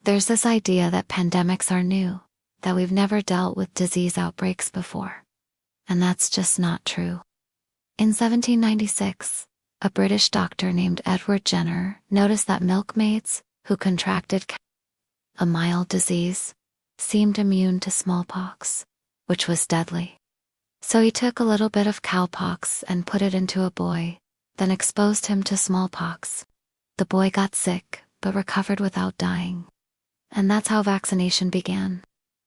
There's this idea that pandemics are new, that we've never dealt with disease outbreaks before. And that's just not true. In 1796, a British doctor named Edward Jenner noticed that milkmaids who contracted a mild disease seemed immune to smallpox, which was deadly. So he took a little bit of cowpox and put it into a boy, then exposed him to smallpox. The boy got sick, but recovered without dying. And that's how vaccination began.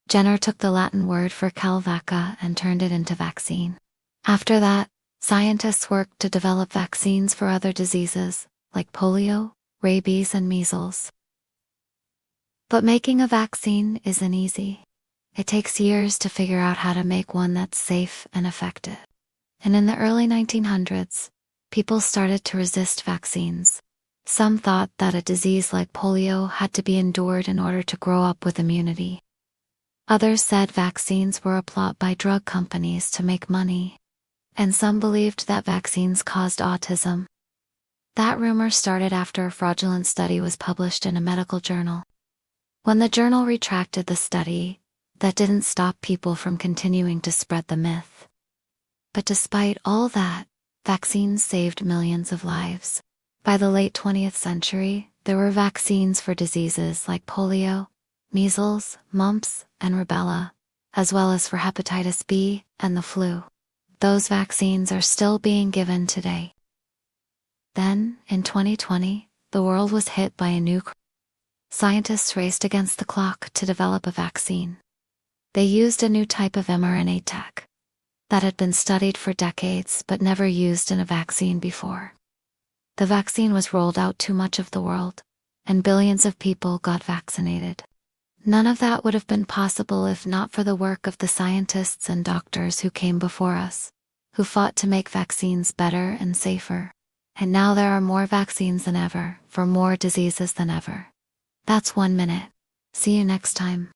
Jenner took the Latin word for calvaca and turned it into vaccine. After that, scientists worked to develop vaccines for other diseases, like polio, rabies, and measles. But making a vaccine isn't easy. It takes years to figure out how to make one that's safe and effective. And in the early 1900s, people started to resist vaccines. Some thought that a disease like polio had to be endured in order to grow up with immunity. Others said vaccines were a plot by drug companies to make money. And some believed that vaccines caused autism. That rumor started after a fraudulent study was published in a medical journal. When the journal retracted the study, that didn't stop people from continuing to spread the myth. But despite all that, vaccines saved millions of lives. By the late 20th century, there were vaccines for diseases like polio, measles, mumps, and rubella, as well as for hepatitis B and the flu. Those vaccines are still being given today. Then, in 2020, the world was hit by a new crisis. Scientists raced against the clock to develop a vaccine. They used a new type of mRNA tech that had been studied for decades but never used in a vaccine before. The vaccine was rolled out to much of the world, and billions of people got vaccinated. None of that would have been possible if not for the work of the scientists and doctors who came before us, who fought to make vaccines better and safer. And now there are more vaccines than ever, for more diseases than ever. That's 1 minute. See you next time.